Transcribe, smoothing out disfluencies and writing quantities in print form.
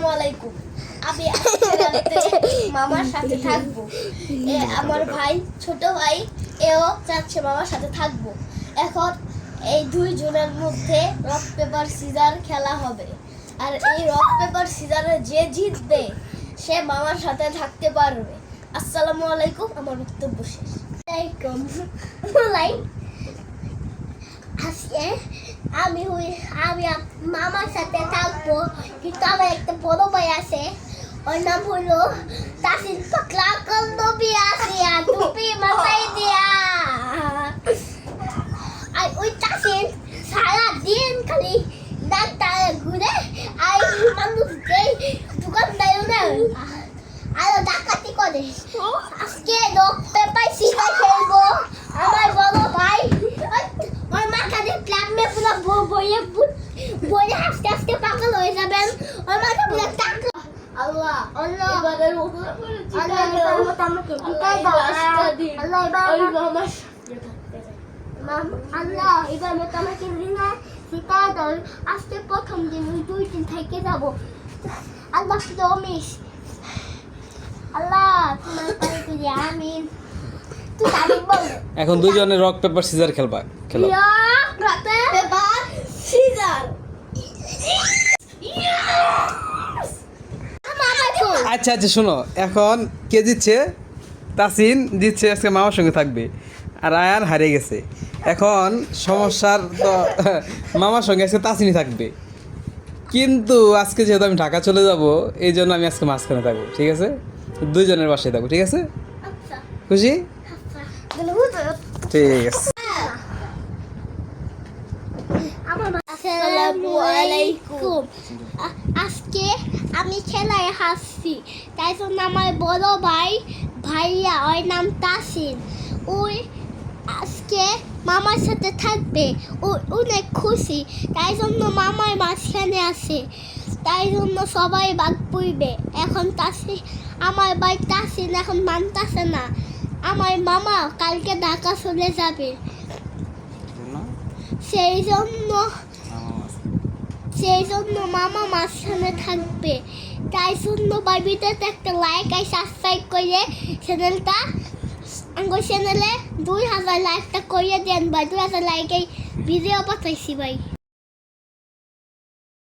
আসসালামু আলাইকুম। আমি আজকে রাতে মামার সাথে থাকবো। আমার ভাই, ছোট ভাই, এও চাচ্ছে মামার সাথে থাকবো। এখন এই দুইজনের মধ্যে রক পেপার সিজার খেলা হবে। আর এই রক পেপার সিজারে যে জিতবে সে মামার সাথে থাকতে পারবে। আসসালামু আলাইকুম। আমার বক্তব্য শেষ। আজকে আমি মামার সাথে থাকবো, কিন্তু আমার একটা বড় ভাই আছে, ওর নাম হলো তাসিন পাকলা কলনবী আসিয়া টুপি মাথায় দিয়া। আর ওই তাসিন সারাদিন খালি ডাক্তারে ঘুরে আর মানুষকে দোকানদার আরো ডাকাতি করে। আজকে রক পেপার সিজার খেলবো। আমার বড় ভাই ওর মাথা দিয়ে ক্লাব মে পুরো বইয়ে আস্তে আস্তে পাগল হয়ে যাবেন। ওর মাথা পুরো টাকা আল্লাহ আল্লাহ এবারের আল্লাহ এবার মতো আমাকে রিনা সীতা দল আজকে প্রথম দিন 2 দিন থেকে যাবো। আল্লাহ প্রমিস। আল্লাহ তোমার পায়ে করি আমিন। তুই আমি বল এখন দুইজনে রক পেপার সিজার খেলো পেপার সিজার। আচ্ছা শোনো, এখন কে জিতছে? তাসিন জিতছে, আজকে মামার সঙ্গে থাকবে। আর আয়ান হারিয়ে গেছে। এখন সমস্যার তো মামার সঙ্গে আজকে তাসিনই থাকবে, কিন্তু আজকে যেহেতু আমি ঢাকা চলে যাব, এই জন্য আমি আজকে মাঝখানে থাকবো। ঠিক আছে, দুইজনের বাসায় থাকবো। ঠিক আছে, খুশি? ঠিক আছে। আসসালামু আলাইকুম। আজকে আমি খেলায় হাসছি, তাই জন্য আমার বড় ভাইয়া ওর নাম তাসিন, ওই আজকে মামার সাথে থাকবে। ও অনেক খুশি, তাই জন্য মামার মাঝখানে আছে, তাই জন্য সবাই বাদ পড়বে। এখন তাসিন, আমার ভাই তাসিন এখন মানতেছে না। আমার মামা কালকে ঢাকা চলে যাবে, সেই জন্য মামা মাঝখানে থাকবে। তাই জন্য ভিডিওতে একটা লাইক আর সাবস্ক্রাইব করে চ্যানেলটা আমার চ্যানেলে 2000 লাইকটা করে দেন ভাই। 2000 লাইকে ভিডিও পাঠাইছি ভাই।